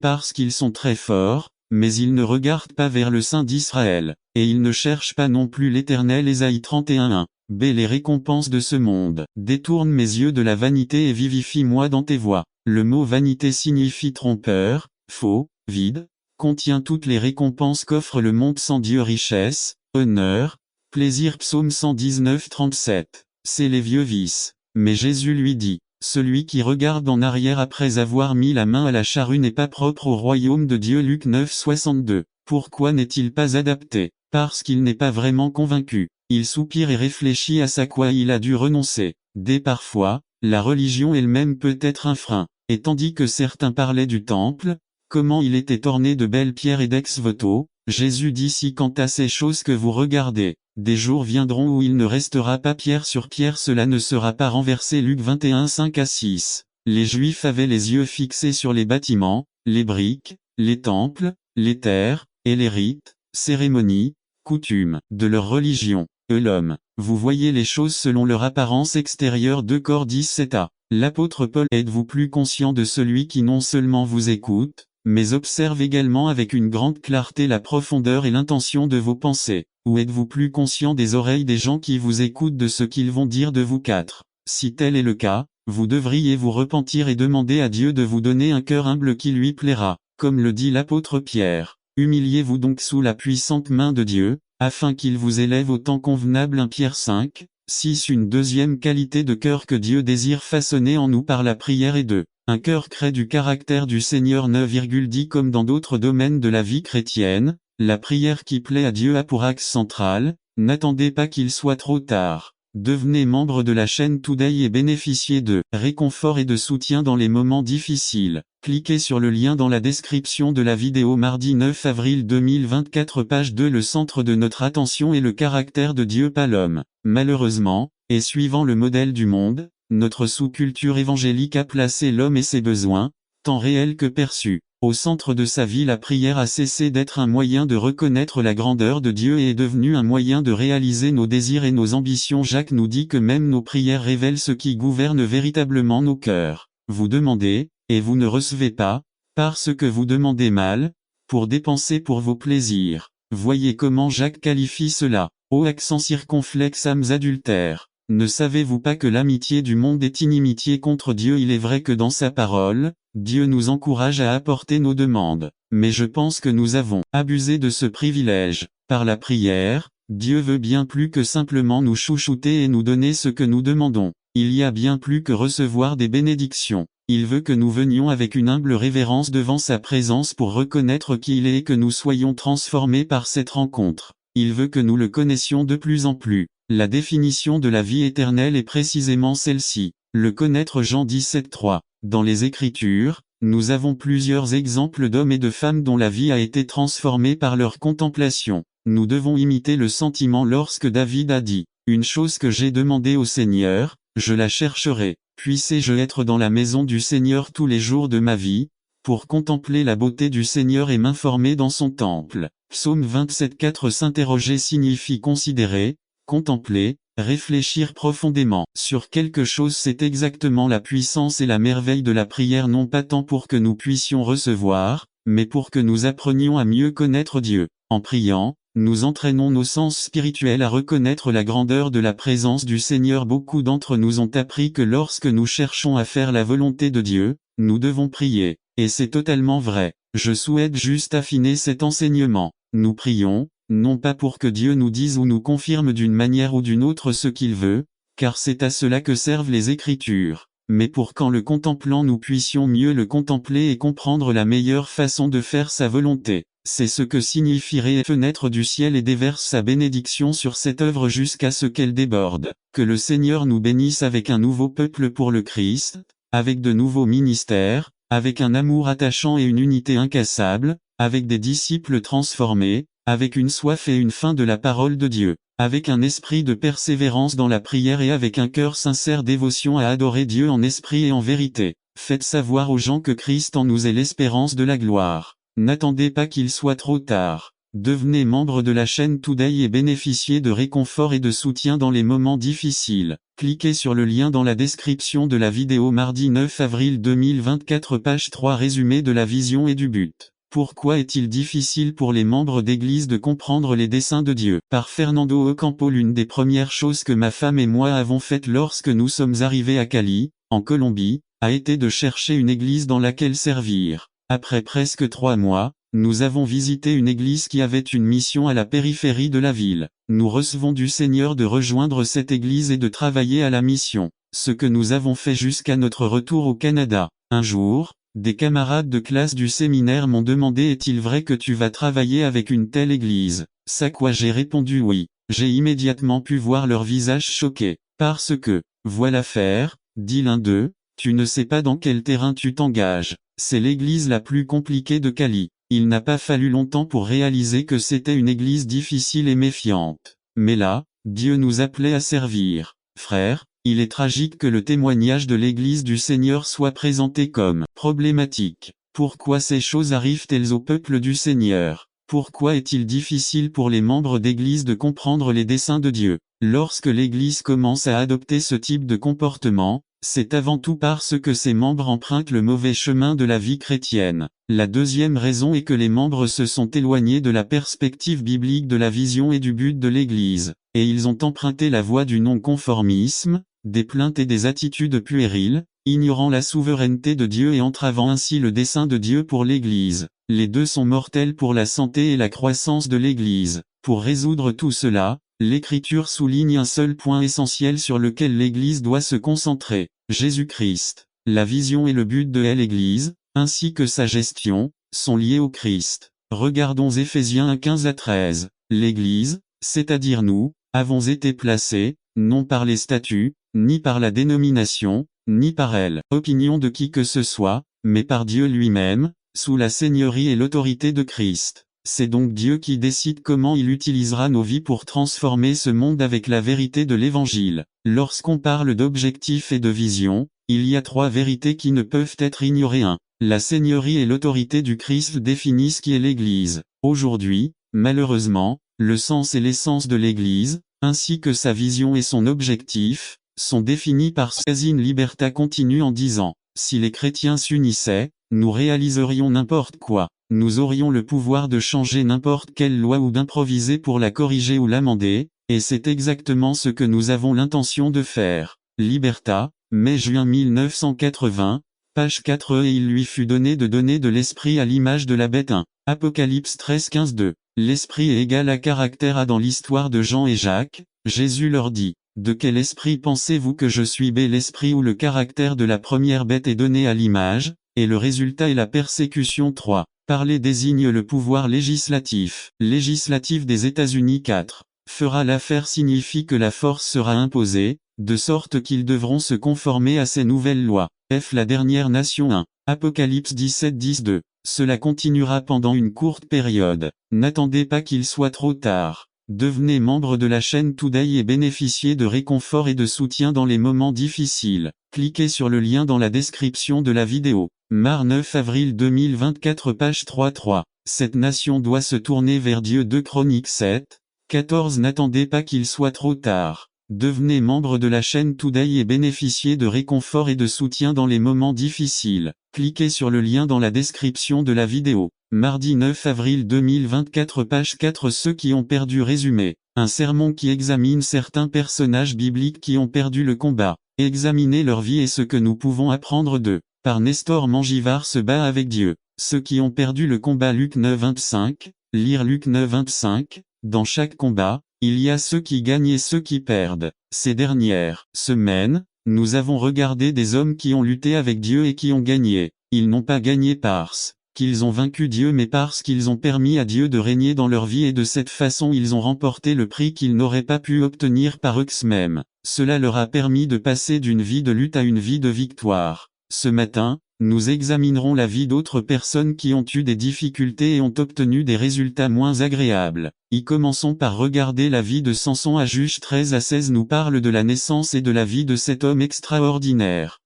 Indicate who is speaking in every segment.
Speaker 1: parce qu'ils sont très forts, mais ils ne regardent pas vers le Saint d'Israël, et ils ne cherchent pas non plus l'Éternel. Ésaïe 31:1. B. Les récompenses de ce monde. Détourne mes yeux de la vanité et vivifie-moi dans tes voies. Le mot vanité signifie trompeur, faux, vide, contient toutes les récompenses qu'offre le monde sans Dieu: richesse, honneur, plaisir. Psaume 119:37. C'est les vieux vices. Mais Jésus lui dit: celui qui regarde en arrière après avoir mis la main à la charrue n'est pas propre au royaume de Dieu. Luc 9:62. Pourquoi n'est-il pas adapté? Parce qu'il n'est pas vraiment convaincu. Il soupire et réfléchit à ce quoi il a dû renoncer. Dès parfois, la religion elle-même peut être un frein. Et tandis que certains parlaient du temple, comment il était orné de belles pierres et d'ex-voto, Jésus dit: si quant à ces choses que vous regardez, des jours viendront où il ne restera pas pierre sur pierre, cela ne sera pas renversé. Luc 21:5-6. Les Juifs avaient les yeux fixés sur les bâtiments, les briques, les temples, les terres, et les rites, cérémonies, coutumes de leur religion. L'homme, vous voyez les choses selon leur apparence extérieure. 2 Cor 17a. L'apôtre Paul: êtes-vous plus conscient de celui qui non seulement vous écoute, mais observe également avec une grande clarté la profondeur et l'intention de vos pensées? Ou êtes-vous plus conscient des oreilles des gens qui vous écoutent, de ce qu'ils vont dire de vous? 4. Si tel est le cas, vous devriez vous repentir et demander à Dieu de vous donner un cœur humble qui lui plaira. Comme le dit l'apôtre Pierre: humiliez-vous donc sous la puissante main de Dieu, afin qu'il vous élève au temps convenable. 1 Pierre 5:6. Une deuxième qualité de cœur que Dieu désire façonner en nous par la prière est de un cœur crée du caractère du Seigneur. 9,10. Comme dans d'autres domaines de la vie chrétienne, la prière qui plaît à Dieu a pour axe central: n'attendez pas qu'il soit trop tard. Devenez membre de la chaîne Today et bénéficiez de réconfort et de soutien dans les moments difficiles. Cliquez sur le lien dans la description de la vidéo. Mardi 9 avril 2024, page 2. Le centre de notre attention est le caractère de Dieu, pas l'homme. Malheureusement, et suivant le modèle du monde, notre sous-culture évangélique a placé l'homme et ses besoins, tant réels que perçus, au centre de sa vie. La prière a cessé d'être un moyen de reconnaître la grandeur de Dieu et est devenue un moyen de réaliser nos désirs et nos ambitions. Jacques nous dit que même nos prières révèlent ce qui gouverne véritablement nos cœurs. Vous demandez, et vous ne recevez pas, parce que vous demandez mal, pour dépenser pour vos plaisirs. Voyez comment Jacques qualifie cela. Ô accent circonflexe, âmes adultères, ne savez-vous pas que l'amitié du monde est inimitié contre Dieu? Il est vrai que dans sa parole, Dieu nous encourage à apporter nos demandes, mais je pense que nous avons abusé de ce privilège. Par la prière, Dieu veut bien plus que simplement nous chouchouter et nous donner ce que nous demandons. Il y a bien plus que recevoir des bénédictions. Il veut que nous venions avec une humble révérence devant sa présence pour reconnaître qui il est et que nous soyons transformés par cette rencontre. Il veut que nous le connaissions de plus en plus. La définition de la vie éternelle est précisément celle-ci. Le connaître. Jean 17:3. Dans les Écritures, nous avons plusieurs exemples d'hommes et de femmes dont la vie a été transformée par leur contemplation. Nous devons imiter le sentiment lorsque David a dit: une chose que j'ai demandé au Seigneur, je la chercherai. Puisse-je être dans la maison du Seigneur tous les jours de ma vie, pour contempler la beauté du Seigneur et m'informer dans son temple. Psaume 27:4. S'interroger signifie considérer, contempler, réfléchir profondément sur quelque chose. C'est exactement la puissance et la merveille de la prière, non pas tant pour que nous puissions recevoir, mais pour que nous apprenions à mieux connaître Dieu. En priant, nous entraînons nos sens spirituels à reconnaître la grandeur de la présence du Seigneur. Beaucoup d'entre nous ont appris que lorsque nous cherchons à faire la volonté de Dieu, nous devons prier. Et c'est totalement vrai. Je souhaite juste affiner cet enseignement. Nous prions, non pas pour que Dieu nous dise ou nous confirme d'une manière ou d'une autre ce qu'il veut, car c'est à cela que servent les Écritures, mais pour qu'en le contemplant nous puissions mieux le contempler et comprendre la meilleure façon de faire sa volonté. C'est ce que signifierait fenêtre du ciel et déverse sa bénédiction sur cette œuvre jusqu'à ce qu'elle déborde. Que le Seigneur nous bénisse avec un nouveau peuple pour le Christ, avec de nouveaux ministères, avec un amour attachant et une unité incassable, avec des disciples transformés, avec une soif et une faim de la parole de Dieu, avec un esprit de persévérance dans la prière et avec un cœur sincère dévotion à adorer Dieu en esprit et en vérité. Faites savoir aux gens que Christ en nous est l'espérance de la gloire. N'attendez pas qu'il soit trop tard. Devenez membre de la chaîne Today et bénéficiez de réconfort et de soutien dans les moments difficiles. Cliquez sur le lien dans la description de la vidéo mardi 9 avril 2024 page 3 résumé de la vision et du but. Pourquoi est-il difficile pour les membres d'église de comprendre les desseins de Dieu? Par Fernando Ocampo. L'une des premières choses que ma femme et moi avons faites lorsque nous sommes arrivés à Cali, en Colombie, a été de chercher une église dans laquelle servir. Après presque 3 mois, nous avons visité une église qui avait une mission à la périphérie de la ville. Nous recevons du Seigneur de rejoindre cette église et de travailler à la mission. Ce que nous avons fait jusqu'à notre retour au Canada. Un jour, des camarades de classe du séminaire m'ont demandé: est-il vrai que tu vas travailler avec une telle église? Ça quoi? J'ai répondu oui. J'ai immédiatement pu voir leur visage choqué. Parce que, voilà faire, dit l'un d'eux, tu ne sais pas dans quel terrain tu t'engages. C'est l'église la plus compliquée de Cali. Il n'a pas fallu longtemps pour réaliser que c'était une église difficile et méfiante. Mais là, Dieu nous appelait à servir. Frère, il est tragique que le témoignage de l'église du Seigneur soit présenté comme problématique. Pourquoi ces choses arrivent-elles au peuple du Seigneur? Pourquoi est-il difficile pour les membres d'église de comprendre les desseins de Dieu? Lorsque l'église commence à adopter ce type de comportement, c'est avant tout parce que ses membres empruntent le mauvais chemin de la vie chrétienne. La deuxième raison est que les membres se sont éloignés de la perspective biblique de la vision et du but de l'Église, et ils ont emprunté la voie du non-conformisme, des plaintes et des attitudes puériles, ignorant la souveraineté de Dieu et entravant ainsi le dessein de Dieu pour l'Église. Les deux sont mortels pour la santé et la croissance de l'Église. Pour résoudre tout cela, l'Écriture souligne un seul point essentiel sur lequel l'Église doit se concentrer: Jésus-Christ. La vision et le but de l'Église, ainsi que sa gestion, sont liés au Christ. Regardons Éphésiens 1 15 à 13. L'Église, c'est-à-dire nous, avons été placés, non par les statuts, ni par la dénomination, ni par l'opinion de qui que ce soit, mais par Dieu lui-même, sous la seigneurie et l'autorité de Christ. C'est donc Dieu qui décide comment il utilisera nos vies pour transformer ce monde avec la vérité de l'Évangile. Lorsqu'on parle d'objectif et de vision, il y a 3 vérités qui ne peuvent être ignorées. 1. La seigneurie et l'autorité du Christ définissent qui est l'Église. Aujourd'hui, malheureusement, le sens et l'essence de l'Église, ainsi que sa vision et son objectif, sont définis par Sazine Liberta continue en disant: si les chrétiens s'unissaient, nous réaliserions n'importe quoi. Nous aurions le pouvoir de changer n'importe quelle loi ou d'improviser pour la corriger ou l'amender, et c'est exactement ce que nous avons l'intention de faire. Liberta, mai-juin 1980, page 4. Et il lui fut donné de l'esprit à l'image de la bête. 1. Apocalypse 13 15 2. L'esprit est égal à caractère A. Dans l'histoire de Jean et Jacques, Jésus leur dit: de quel esprit pensez-vous que je suis? B. L'esprit ou le caractère de la première bête est donné à l'image, et le résultat est la persécution. 3. Parler désigne le pouvoir législatif. Législatif des États-Unis. 4. Fera l'affaire signifie que la force sera imposée, de sorte qu'ils devront se conformer à ces nouvelles lois. F. La dernière nation. 1. Apocalypse 17 10 2. Cela continuera pendant une courte période. N'attendez pas qu'il soit trop tard. Devenez membre de la chaîne Today et bénéficiez de réconfort et de soutien dans les moments difficiles. Cliquez sur le lien dans la description de la vidéo. Mar 9 avril 2024 page 3. Cette nation doit se tourner vers Dieu. 2 Chroniques 7, 14. N'attendez pas qu'il soit trop tard. Devenez membre de la chaîne Today et bénéficiez de réconfort et de soutien dans les moments difficiles. Cliquez sur le lien dans la description de la vidéo. Mardi 9 avril 2024 page 4. Ceux qui ont perdu. Résumé. Un sermon qui examine certains personnages bibliques qui ont perdu le combat. Examiner leur vie et ce que nous pouvons apprendre d'eux. Par Nestor Mangivard. Se bat avec Dieu. Ceux qui ont perdu le combat. Luc 9 25. Lire Luc 9 25. Dans chaque combat, il y a ceux qui gagnent et ceux qui perdent. Ces dernières semaines, nous avons regardé des hommes qui ont lutté avec Dieu et qui ont gagné. Ils n'ont pas gagné parce qu'ils ont vaincu Dieu mais parce qu'ils ont permis à Dieu de régner dans leur vie et de cette façon ils ont remporté le prix qu'ils n'auraient pas pu obtenir par eux-mêmes. Cela leur a permis de passer d'une vie de lutte à une vie de victoire. Ce matin, nous examinerons la vie d'autres personnes qui ont eu des difficultés et ont obtenu des résultats moins agréables. Y commençons par regarder la vie de Samson. À Juge 13 à 16 nous parle de la naissance et de la vie de cet homme extraordinaire.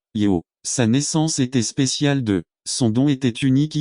Speaker 1: Sa naissance était spéciale. Son don était unique.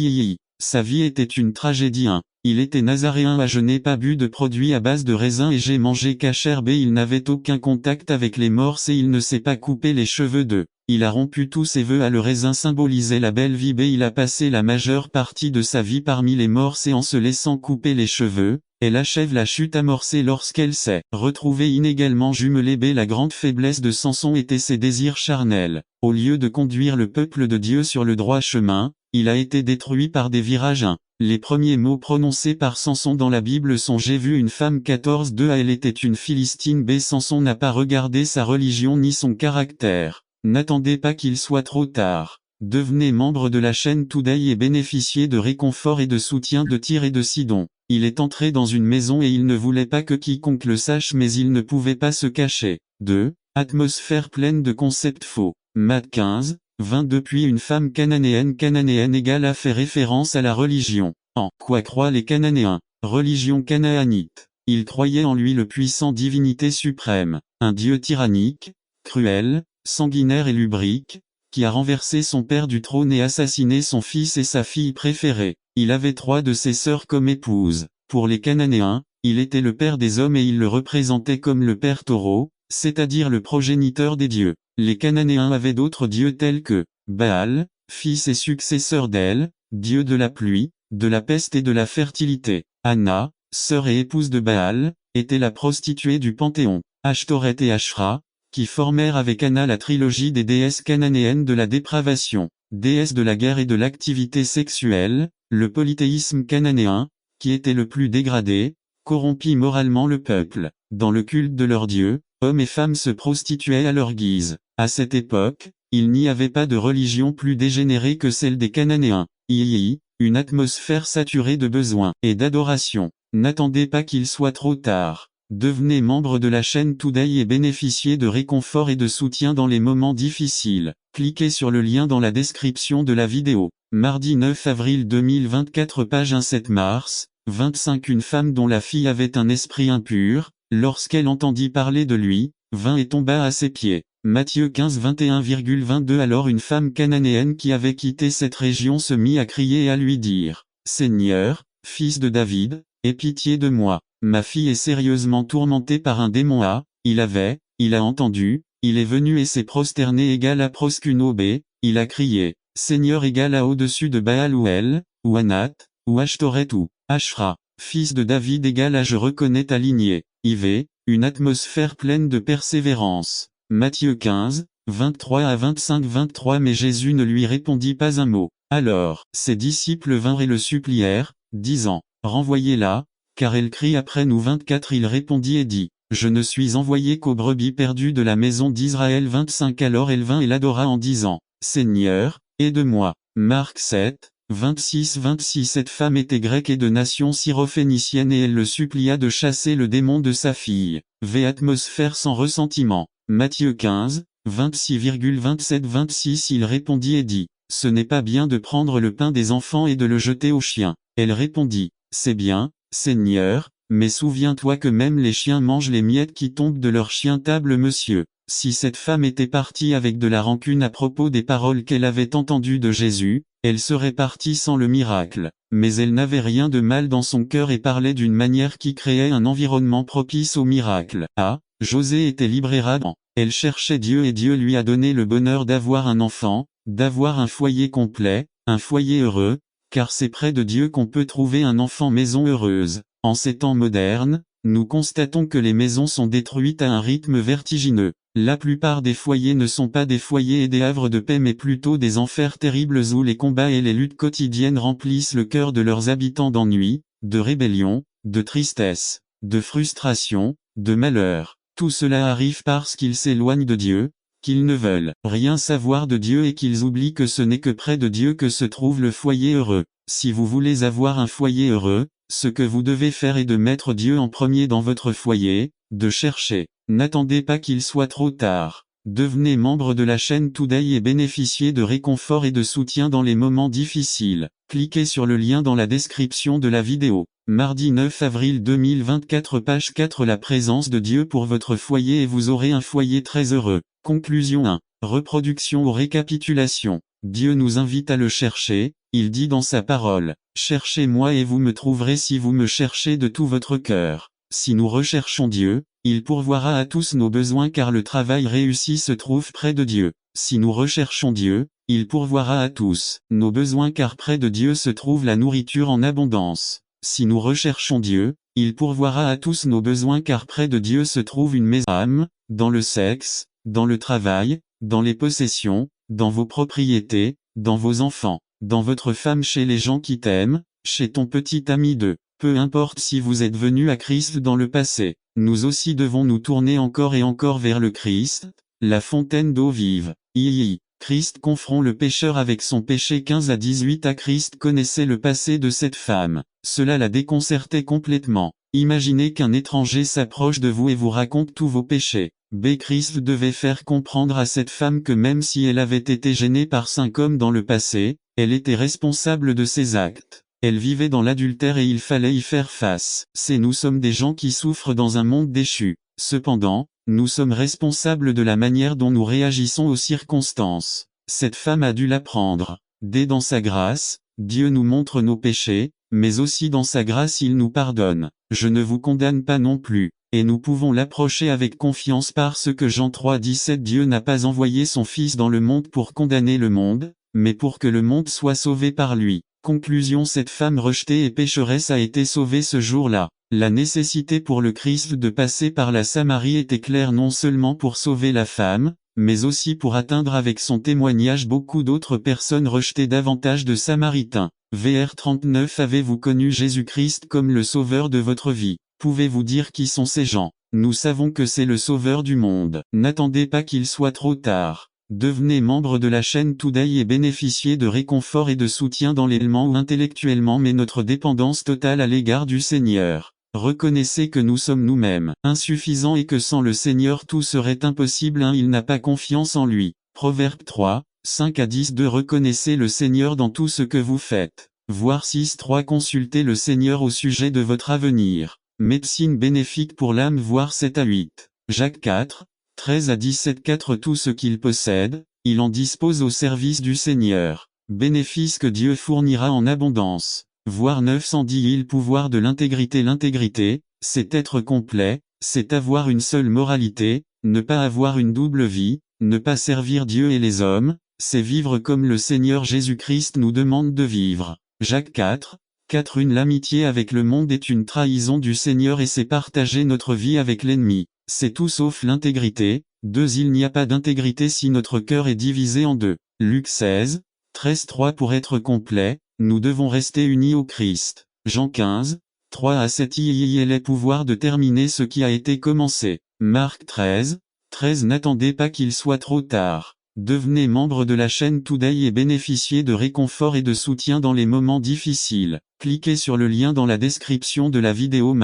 Speaker 1: Sa vie était une tragédie. 1. Il était nazaréen. A. Je n'ai pas bu de produits à base de raisin et j'ai mangé kasher. B. Il n'avait aucun contact avec les morts. C. Il ne s'est pas coupé les cheveux. 2. Il a rompu tous ses vœux. A. Le raisin symbolisait la belle vie. B. Il a passé la majeure partie de sa vie parmi les morts. C. En se laissant couper les cheveux, elle achève la chute amorcée lorsqu'elle s'est retrouvée inégalement jumelée. B. La grande faiblesse de Samson était ses désirs charnels. Au lieu de conduire le peuple de Dieu sur le droit chemin, il a été détruit par des virages. 1. Les premiers mots prononcés par Samson dans la Bible sont J'ai vu une femme 14. 2. A. Elle était une Philistine. B. Samson n'a pas regardé sa religion ni son caractère. N'attendez pas qu'il soit trop tard. Devenez membre de la chaîne Today et bénéficiez de réconfort et de soutien de Tyr et de Sidon. Il est entré dans une maison et il ne voulait pas que quiconque le sache, mais il ne pouvait pas se cacher. 2. Atmosphère pleine de concepts faux. Matthieu 15, 22. Puis une femme cananéenne égale a fait référence à la religion. En quoi croient les Cananéens? Religion canaanite. Ils croyaient en lui, le puissant, divinité suprême, un dieu tyrannique, cruel, sanguinaire et lubrique, qui a renversé son père du trône et assassiné son fils et sa fille préférée. Il avait 3 de ses sœurs comme épouses. Pour les Cananéens, il était le père des hommes et il le représentait comme le père taureau, c'est-à-dire le progéniteur des dieux. Les Cananéens avaient d'autres dieux tels que Baal, fils et successeur d'El, dieu de la pluie, de la peste et de la fertilité. Anna, sœur et épouse de Baal, était la prostituée du Panthéon. Ashtoret et Ashra, qui formèrent avec Anna la trilogie des déesses cananéennes de la dépravation, déesses de la guerre et de l'activité sexuelle. Le polythéisme cananéen, qui était le plus dégradé, corrompit moralement le peuple. Dans le culte de leurs dieux, hommes et femmes se prostituaient à leur guise. À cette époque, il n'y avait pas de religion plus dégénérée que celle des Cananéens. Une atmosphère saturée de besoins et d'adoration. N'attendez pas qu'il soit trop tard. Devenez membre de la chaîne Today et bénéficiez de réconfort et de soutien dans les moments difficiles. Cliquez sur le lien dans la description de la vidéo. Mardi 9 avril 2024, page 1. 7 mars, 25. Une femme dont la fille avait un esprit impur, lorsqu'elle entendit parler de lui, vint et tomba à ses pieds. Matthieu 15, 21,22. Alors une femme cananéenne qui avait quitté cette région se mit à crier et à lui dire: Seigneur, fils de David, aie pitié de moi. Ma fille est sérieusement tourmentée par un démon. Il a entendu, il est venu et s'est prosterné égal à proskuno. B. Il a crié: Seigneur égal à au-dessus de Baal ou El, ou Anat, ou Ashtoret ou Ashra, fils de David égal à je reconnais ta lignée. Une atmosphère pleine de persévérance. Matthieu 15, 23 à 25. 23. Mais Jésus ne lui répondit pas un mot. Alors, ses disciples vinrent et le supplièrent, disant: Renvoyez-la, car elle crie après nous. 24. Il répondit et dit: Je ne suis envoyé qu'aux brebis perdues de la maison d'Israël. 25. Alors elle vint et l'adora en disant: Seigneur, aide-moi. Marc 7, 26. 26. Cette femme était grecque et de nation syrophénicienne et elle le supplia de chasser le démon de sa fille. Atmosphère sans ressentiment. Matthieu 15, 26,27. 26. Il répondit et dit: Ce n'est pas bien de prendre le pain des enfants et de le jeter aux chiens. Elle répondit: C'est bien, Seigneur, mais souviens-toi que même les chiens mangent les miettes qui tombent de leur chien-table. Monsieur. Si cette femme était partie avec de la rancune à propos des paroles qu'elle avait entendues de Jésus, elle serait partie sans le miracle. Mais elle n'avait rien de mal dans son cœur et parlait d'une manière qui créait un environnement propice au miracle. José était libre et radiant. Elle cherchait Dieu et Dieu lui a donné le bonheur d'avoir un enfant, d'avoir un foyer complet, un foyer heureux, car c'est près de Dieu qu'on peut trouver un enfant maison heureuse. En ces temps modernes, nous constatons que les maisons sont détruites à un rythme vertigineux. La plupart des foyers ne sont pas des foyers et des havres de paix mais plutôt des enfers terribles où les combats et les luttes quotidiennes remplissent le cœur de leurs habitants d'ennui, de rébellion, de tristesse, de frustration, de malheur. Tout cela arrive parce qu'ils s'éloignent de Dieu, qu'ils ne veulent rien savoir de Dieu et qu'ils oublient que ce n'est que près de Dieu que se trouve le foyer heureux. Si vous voulez avoir un foyer heureux, ce que vous devez faire est de mettre Dieu en premier dans votre foyer, de chercher. N'attendez pas qu'il soit trop tard. Devenez membre de la chaîne Today et bénéficiez de réconfort et de soutien dans les moments difficiles. Cliquez sur le lien dans la description de la vidéo. Mardi 9 avril 2024, page 4. La présence de Dieu pour votre foyer et vous aurez un foyer très heureux. Conclusion 1. Reproduction ou récapitulation. Dieu nous invite à le chercher, il dit dans sa parole. Cherchez-moi et vous me trouverez si vous me cherchez de tout votre cœur. Si nous recherchons Dieu, il pourvoira à tous nos besoins car le travail réussi se trouve près de Dieu. Si nous recherchons Dieu, il pourvoira à tous nos besoins car près de Dieu se trouve la nourriture en abondance. Si nous recherchons Dieu, il pourvoira à tous nos besoins car près de Dieu se trouve une maison âme, dans le sexe, dans le travail, dans les possessions, dans vos propriétés, dans vos enfants, dans votre femme, chez les gens qui t'aiment, chez ton petit ami de. Peu importe si vous êtes venu à Christ dans le passé, nous aussi devons nous tourner encore et encore vers le Christ, la fontaine d'eau vive. Christ confronte le pécheur avec son péché. 15 à 18 à Christ connaissait le passé de cette femme. Cela la déconcertait complètement. Imaginez qu'un étranger s'approche de vous et vous raconte tous vos péchés. Christ devait faire comprendre à cette femme que même si elle avait été gênée par 5 hommes dans le passé, elle était responsable de ses actes. Elle vivait dans l'adultère et il fallait y faire face. Nous sommes des gens qui souffrent dans un monde déchu. Cependant, nous sommes responsables de la manière dont nous réagissons aux circonstances. Cette femme a dû l'apprendre. Dès dans sa grâce, Dieu nous montre nos péchés, mais aussi dans sa grâce il nous pardonne. Je ne vous condamne pas non plus. Et nous pouvons l'approcher avec confiance parce que Jean 3,17 Dieu n'a pas envoyé son Fils dans le monde pour condamner le monde, mais pour que le monde soit sauvé par lui. Conclusion: cette femme rejetée et pécheresse a été sauvée ce jour-là. La nécessité pour le Christ de passer par la Samarie était claire non seulement pour sauver la femme, mais aussi pour atteindre avec son témoignage beaucoup d'autres personnes rejetées davantage de Samaritains. Vr 39 Avez-vous connu Jésus-Christ comme le sauveur de votre vie? Pouvez-vous dire qui sont ces gens? Nous savons que c'est le sauveur du monde. N'attendez pas qu'il soit trop tard. Devenez membre de la chaîne Today et bénéficiez de réconfort et de soutien dans l'élément ou intellectuellement, mais notre dépendance totale à l'égard du Seigneur. Reconnaissez que nous sommes nous-mêmes insuffisants et que sans le Seigneur tout serait impossible. Il n'a pas confiance en lui. Proverbe 3, 5 à 10 Reconnaissez le Seigneur dans tout ce que vous faites. Voir 6.3 Consultez le Seigneur au sujet de votre avenir. Médecine bénéfique pour l'âme. Voir 7 à 8. Jacques 4, 13 à 17 4 Tout ce qu'il possède, il en dispose au service du Seigneur. Bénéfice que Dieu fournira en abondance. Voir 910 Il pouvoir de l'intégrité. L'intégrité, c'est être complet, c'est avoir une seule moralité, ne pas avoir une double vie, ne pas servir Dieu et les hommes, c'est vivre comme le Seigneur Jésus-Christ nous demande de vivre. Jacques 4, 4 L'amitié avec le monde est une trahison du Seigneur et c'est partager notre vie avec l'ennemi. C'est tout sauf l'intégrité. 2 Il n'y a pas d'intégrité si notre cœur est divisé en deux. Luc 16, 13 3 Pour être complet, nous devons rester unis au Christ. Jean 15, 3 à 7 Il est pouvoir de terminer ce qui a été commencé. Marc 13, 13 N'attendez pas qu'il soit trop tard. Devenez membre de la chaîne Today et bénéficiez de réconfort et de soutien dans les moments difficiles. Cliquez sur le lien dans la description de la vidéo.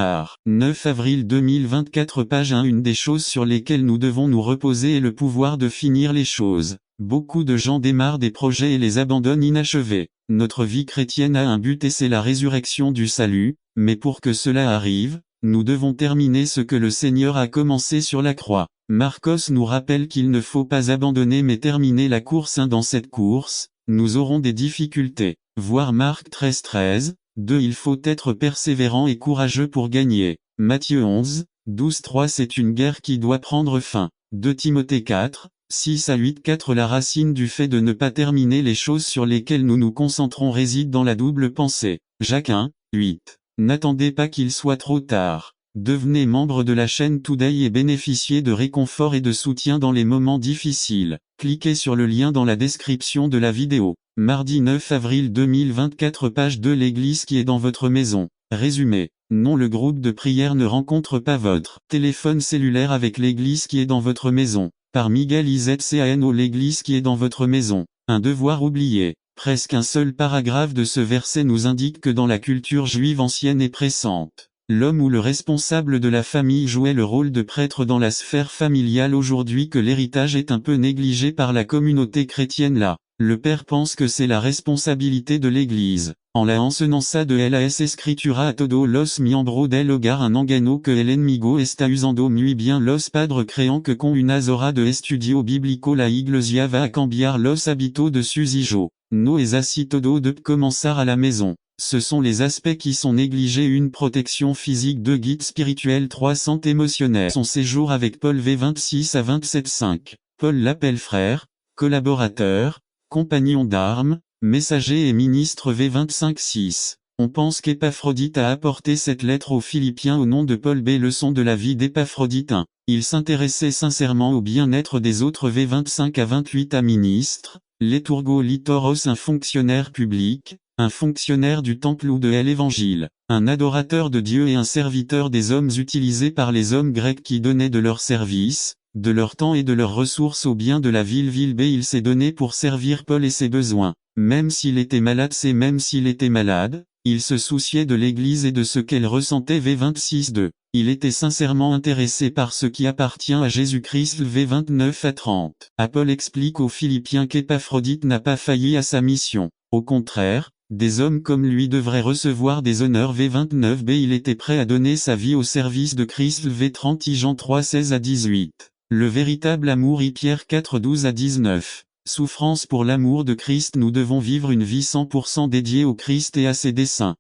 Speaker 1: 9 avril 2024 Page 1 Une des choses sur lesquelles nous devons nous reposer est le pouvoir de finir les choses. Beaucoup de gens démarrent des projets et les abandonnent inachevés. Notre vie chrétienne a un but et c'est la résurrection du salut, mais pour que cela arrive, nous devons terminer ce que le Seigneur a commencé sur la croix. Marcos nous rappelle qu'il ne faut pas abandonner mais terminer la course. Dans cette course, nous aurons des difficultés. Voir Marc 13 13, 2 Il faut être persévérant et courageux pour gagner. Matthieu 11, 12 3 C'est une guerre qui doit prendre fin. 2 Timothée 4, 6 à 8 4 La racine du fait de ne pas terminer les choses sur lesquelles nous nous concentrons réside dans la double pensée. Jacques 1, 8. N'attendez pas qu'il soit trop tard. Devenez membre de la chaîne Today et bénéficiez de réconfort et de soutien dans les moments difficiles. Cliquez sur le lien dans la description de la vidéo. Mardi 9 avril 2024 Page 2 L'église qui est dans votre maison. Résumé. Non, le groupe de prière ne rencontre pas votre téléphone cellulaire avec l'église qui est dans votre maison. Par Miguel Izcano. L'église qui est dans votre maison. Un devoir oublié. Presque un seul paragraphe de ce verset nous indique que dans la culture juive ancienne et pressante, l'homme ou le responsable de la famille jouait le rôle de prêtre dans la sphère familiale. Aujourd'hui que l'héritage est un peu négligé par la communauté chrétienne là. Le père pense que c'est la responsabilité de l'église. En la enseñanza de las escritura a todos los miembros del hogar un engano que el enemigo está usando muy bien los padres crean que con una hora de estudio bíblico la iglesia va a cambiar los hábitos de sus hijos. No es así todo de comenzar à la maison. Ce sont les aspects qui sont négligés. Une protection physique. 2 guide spirituel. 3 santé émotionnelle. Son séjour avec Paul v 26 à 27 5. Paul l'appelle frère, collaborateur, compagnon d'armes, messager et ministre v 25 6. On pense qu'Épaphrodite a apporté cette lettre aux Philippiens au nom de Paul. B. Leçon de la vie d'Épaphrodite 1. Il s'intéressait sincèrement au bien-être des autres. V 25 à 28. Un ministre, Létourgo Litoros, un fonctionnaire public, un fonctionnaire du temple ou de l'Évangile, un adorateur de Dieu et un serviteur des hommes utilisé par les hommes grecs qui donnaient de leur service, de leur temps et de leurs ressources au bien de la ville. B. Il s'est donné pour servir Paul et ses besoins. Même s'il était malade. Même s'il était malade, il se souciait de l'Église et de ce qu'elle ressentait. V 26 2. Il était sincèrement intéressé par ce qui appartient à Jésus-Christ. V 29 à 30. Paul explique aux Philippiens qu'Épaphrodite n'a pas failli à sa mission. Au contraire, des hommes comme lui devraient recevoir des honneurs. V 29 B. Il était prêt à donner sa vie au service de Christ. V 30 Jean 3 16 à 18. Le véritable amour. Pierre 4 12 à 19. Souffrance pour l'amour de Christ. Nous devons vivre une vie 100% dédiée au Christ et à ses desseins.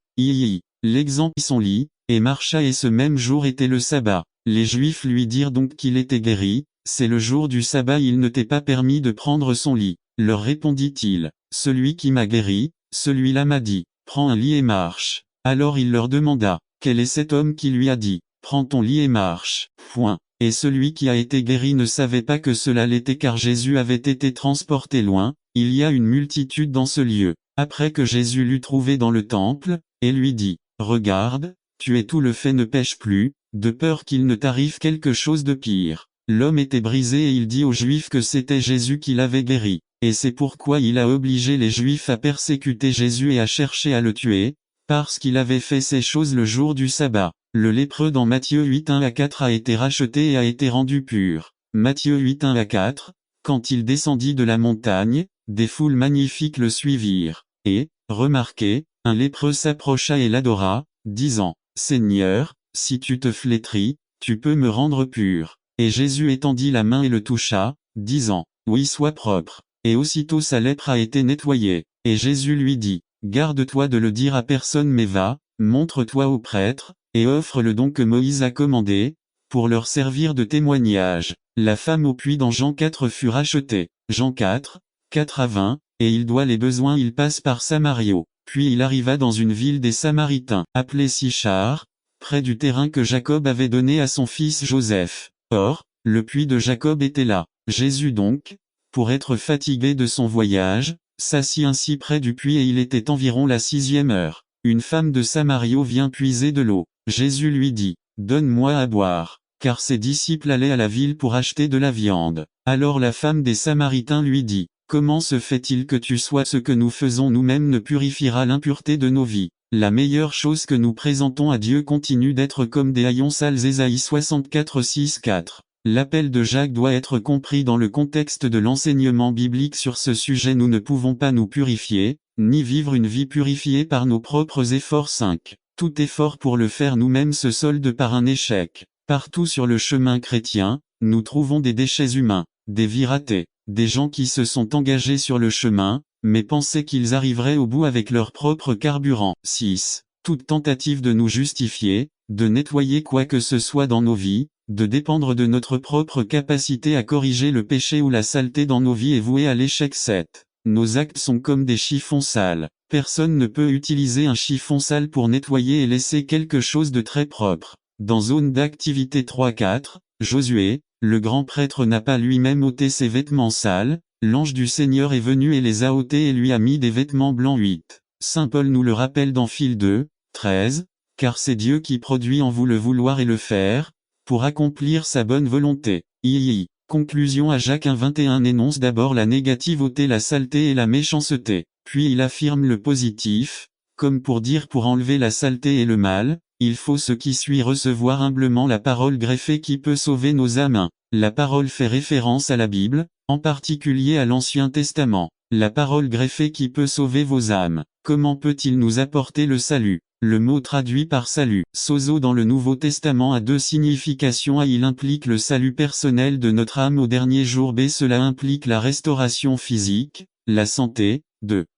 Speaker 1: L'exemple. Son lit, et marcha, et ce même jour était le sabbat. Les Juifs lui dirent donc qu'il était guéri. C'est le jour du sabbat, il ne t'est pas permis de prendre son lit. Leur répondit-il, celui qui m'a guéri, celui-là m'a dit, prends un lit et marche. Alors il leur demanda, quel est cet homme qui lui a dit, prends ton lit et marche. Point. Et celui qui a été guéri ne savait pas que cela l'était, car Jésus avait été transporté loin. Il y a une multitude dans ce lieu. Après que Jésus l'eut trouvé dans le temple, et lui dit, regarde, tu es tout le fait, ne pêche plus, de peur qu'il ne t'arrive quelque chose de pire. L'homme était brisé et il dit aux Juifs que c'était Jésus qui l'avait guéri. Et c'est pourquoi il a obligé les Juifs à persécuter Jésus et à chercher à le tuer, parce qu'il avait fait ces choses le jour du sabbat. Le lépreux dans Matthieu 8 1 à 4 a été racheté et a été rendu pur. Matthieu 8 1 à 4, quand il descendit de la montagne, des foules magnifiques le suivirent. Et, remarquez, un lépreux s'approcha et l'adora, disant, Seigneur, si tu te flétris, tu peux me rendre pur. Et Jésus étendit la main et le toucha, disant, oui, sois propre. Et aussitôt sa lèpre a été nettoyée. Et Jésus lui dit, garde-toi de le dire à personne, mais va, montre-toi au prêtre, et offre le don que Moïse a commandé, pour leur servir de témoignage. La femme au puits dans Jean 4 fut rachetée. Jean 4, 4 à 20, et il doit les besoins, il passe par Samario. Puis il arriva dans une ville des Samaritains, appelée Sichar, près du terrain que Jacob avait donné à son fils Joseph. Or, le puits de Jacob était là. Jésus donc, pour être fatigué de son voyage, s'assit ainsi près du puits, et il était environ la 6e heure. Une femme de Samario vient puiser de l'eau. Jésus lui dit, donne-moi à boire, car ses disciples allaient à la ville pour acheter de la viande. Alors la femme des Samaritains lui dit, comment se fait-il que tu sois, ce que nous faisons nous-mêmes ne purifiera l'impureté de nos vies? La meilleure chose que nous présentons à Dieu continue d'être comme des haillons sales. Ésaïe 64 6 4. L'appel de Jacques doit être compris dans le contexte de l'enseignement biblique sur ce sujet. Nous ne pouvons pas nous purifier, ni vivre une vie purifiée par nos propres efforts. 5. Tout effort pour le faire nous-mêmes se solde par un échec. Partout sur le chemin chrétien, nous trouvons des déchets humains, des vies ratées, des gens qui se sont engagés sur le chemin, mais pensaient qu'ils arriveraient au bout avec leur propre carburant. 6. Toute tentative de nous justifier, de nettoyer quoi que ce soit dans nos vies, de dépendre de notre propre capacité à corriger le péché ou la saleté dans nos vies est vouée à l'échec. 7. Nos actes sont comme des chiffons sales. Personne ne peut utiliser un chiffon sale pour nettoyer et laisser quelque chose de très propre. Dans zone d'activité 3-4, Josué, le grand prêtre, n'a pas lui-même ôté ses vêtements sales, l'ange du Seigneur est venu et les a ôtés et lui a mis des vêtements blancs. 8. Saint Paul nous le rappelle dans Phil 2, 13, car c'est Dieu qui produit en vous le vouloir et le faire, pour accomplir sa bonne volonté. Conclusion à Jacques 1:21 énonce d'abord la négative, ôter la saleté et la méchanceté, puis il affirme le positif, comme pour dire pour enlever la saleté et le mal, il faut ce qui suit recevoir humblement la parole greffée qui peut sauver nos âmes. La parole fait référence à la Bible, en particulier à l'Ancien Testament. La parole greffée qui peut sauver vos âmes. Comment peut-il nous apporter le salut? Le mot traduit par salut, sozo dans le Nouveau Testament a deux significations. Il implique le salut personnel de notre âme au dernier jour. Cela implique la restauration physique, la santé.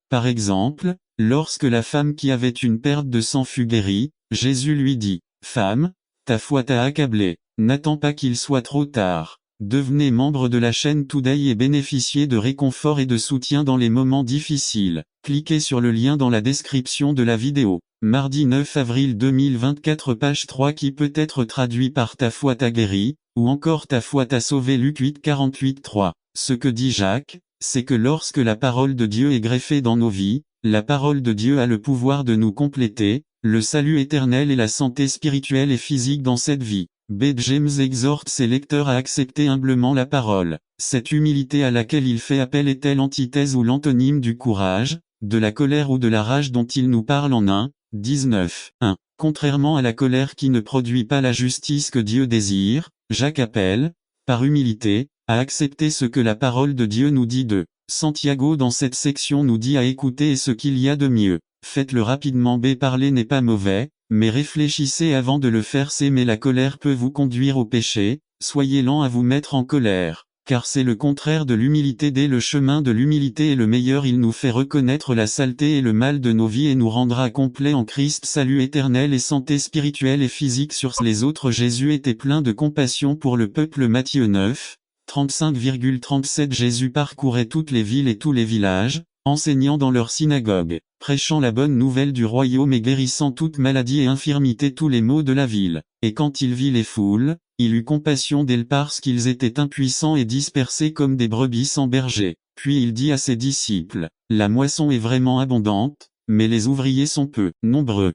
Speaker 1: Par exemple, Lorsque la femme qui avait une perte de sang fut guérie, Jésus lui dit, « Femme, ta foi t'a accablée, n'attends pas qu'il soit trop tard. » Devenez membre de la chaîne Today et bénéficiez de réconfort et de soutien dans les moments difficiles. Cliquez sur le lien dans la description de la vidéo. Mardi 9 avril 2024 page 3 qui peut être traduit par ta foi t'a guéri, ou encore ta foi t'a sauvé Luc 8 48 3. Ce que dit Jacques, c'est que lorsque la parole de Dieu est greffée dans nos vies, la parole de Dieu a le pouvoir de nous compléter, le salut éternel et la santé spirituelle et physique dans cette vie. B. James exhorte ses lecteurs à accepter humblement la parole. Cette humilité à laquelle il fait appel est-elle l'antithèse ou l'antonyme du courage, de la colère ou de la rage dont il nous parle en 1, 19, 1. Contrairement à la colère qui ne produit pas la justice que Dieu désire, Jacques appelle, par humilité, à accepter ce que la parole de Dieu nous dit de. Santiago dans cette section nous dit à écouter ce qu'il y a de mieux. Faites-le rapidement. B. Parler n'est pas mauvais, mais réfléchissez avant de le faire. C. Mais la colère peut vous conduire au péché, soyez lent à vous mettre en colère, car c'est le contraire de l'humilité. D. Le chemin de l'humilité est le meilleur, il nous fait reconnaître la saleté et le mal de nos vies et nous rendra complets en Christ. Salut éternel et santé spirituelle et physique sur les autres. Jésus était plein de compassion pour le peuple. Matthieu 9, 35,37. Jésus parcourait toutes les villes et tous les villages, enseignant dans leurs synagogues, prêchant la bonne nouvelle du royaume et guérissant toute maladie et infirmité, tous les maux de la ville. Et quand il vit les foules, il eut compassion d'elles parce qu'ils étaient impuissants et dispersés comme des brebis sans berger. Puis il dit à ses disciples, « La moisson est vraiment abondante, mais les ouvriers sont peu nombreux.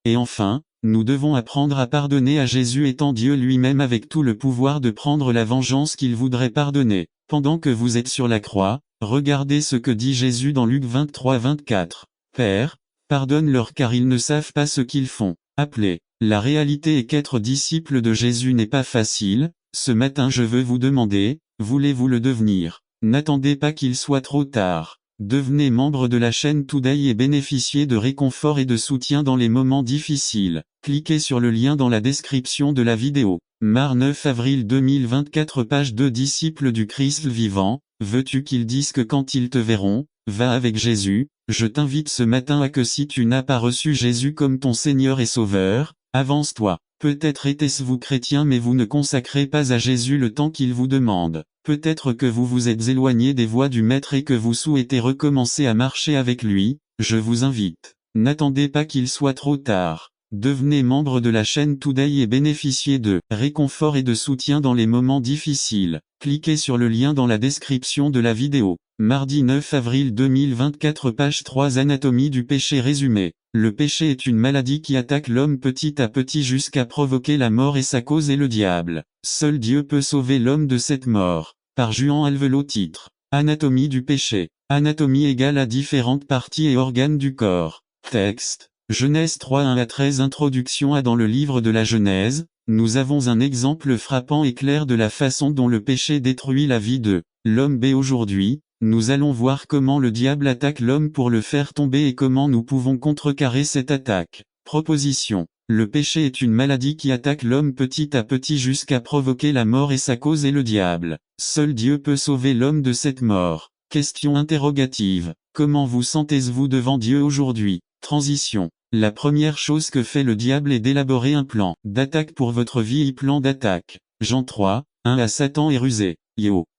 Speaker 1: Et enfin, nous devons apprendre à pardonner à Jésus étant Dieu lui-même avec tout le pouvoir de prendre la vengeance qu'il voudrait pardonner. Pendant que vous êtes sur la croix, regardez ce que dit Jésus dans Luc 23-24. Père, pardonne-leur car ils ne savent pas ce qu'ils font. Appelez. La réalité est qu'être disciple de Jésus n'est pas facile. Ce matin je veux vous demander, voulez-vous le devenir? N'attendez pas qu'il soit trop tard. Devenez membre de la chaîne Today et bénéficiez de réconfort et de soutien dans les moments difficiles. Cliquez sur le lien dans la description de la vidéo. Mar 9 avril 2024 page 2 Disciples du Christ vivant, veux-tu qu'ils disent que quand ils te verront, va avec Jésus? Je t'invite ce matin à que si tu n'as pas reçu Jésus comme ton Seigneur et Sauveur, avance-toi. Peut-être était-ce vous chrétiens mais vous ne consacrez pas à Jésus le temps qu'il vous demande. Peut-être que vous vous êtes éloigné des voies du Maître et que vous souhaitez recommencer à marcher avec lui. Je vous invite. N'attendez pas qu'il soit trop tard. Devenez membre de la chaîne Today et bénéficiez de réconfort et de soutien dans les moments difficiles. Cliquez sur le lien dans la description de la vidéo. Mardi 9 avril 2024 page 3 Anatomie du péché résumé. Le péché est une maladie qui attaque l'homme petit à petit jusqu'à provoquer la mort et sa cause est le diable. Seul Dieu peut sauver l'homme de cette mort. Par Juan Alvelot titre. Anatomie du péché. Anatomie égale à différentes parties et organes du corps. Texte. Genèse 3 1 à 13 Introduction à Dans le livre de la Genèse, nous avons un exemple frappant et clair de la façon dont le péché détruit la vie de l'homme. B. Aujourd'hui, nous allons voir comment le diable attaque l'homme pour le faire tomber et comment nous pouvons contrecarrer cette attaque. Proposition. Le péché est une maladie qui attaque l'homme petit à petit jusqu'à provoquer la mort et sa cause est le diable. Seul Dieu peut sauver l'homme de cette mort. Question interrogative. Comment vous sentez-vous devant Dieu aujourd'hui? Transition. La première chose que fait le diable est d'élaborer un plan d'attaque pour votre vie et plan d'attaque. Jean 3, 1 à Satan est rusé.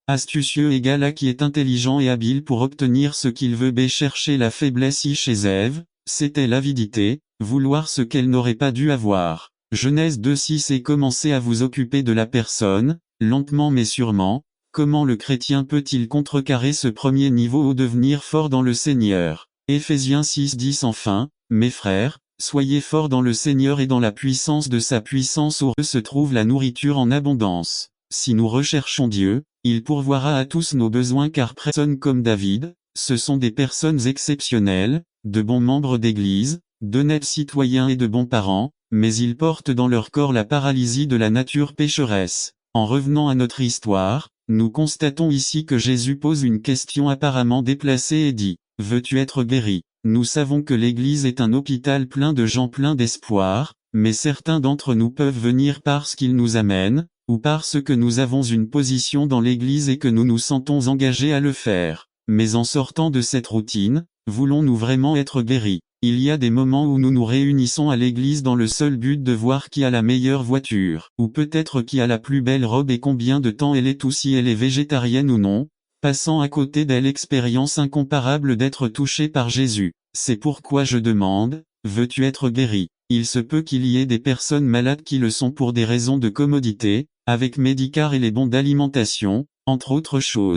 Speaker 1: Astucieux égale à qui est intelligent et habile pour obtenir ce qu'il veut. B. Chercher la faiblesse. I. Chez Ève, c'était l'avidité, vouloir ce qu'elle n'aurait pas dû avoir. Genèse 2:6 Et commencer à vous occuper de la personne, lentement mais sûrement. Comment le chrétien peut-il contrecarrer ce premier niveau au devenir fort dans le Seigneur? Éphésiens 6:10 Enfin, mes frères, soyez forts dans le Seigneur et dans la puissance de sa puissance. Où se trouve la nourriture en abondance. Si nous recherchons Dieu, il pourvoira à tous nos besoins car personne comme David, ce sont des personnes exceptionnelles, de bons membres d'église, d'honnêtes citoyens et de bons parents, mais ils portent dans leur corps la paralysie de la nature pécheresse. En revenant à notre histoire, nous constatons ici que Jésus pose une question apparemment déplacée et dit, « Veux-tu être guéri ?» Nous savons que l'Église est un hôpital plein de gens pleins d'espoir, mais certains d'entre nous peuvent venir parce qu'ils nous amènent, ou parce que nous avons une position dans l'Église et que nous nous sentons engagés à le faire. Mais en sortant de cette routine, Voulons-nous vraiment être guéris? Il y a des moments où nous nous réunissons à l'église dans le seul but de voir qui a la meilleure voiture, ou peut-être qui a la plus belle robe et combien de temps elle est ou si elle est végétarienne ou non, passant à côté de l'expérience incomparable d'être touché par Jésus. C'est pourquoi je demande, veux-tu être guéri? Il se peut qu'il y ait des personnes malades qui le sont pour des raisons de commodité, avec Medicare et les bons d'alimentation, entre autres choses.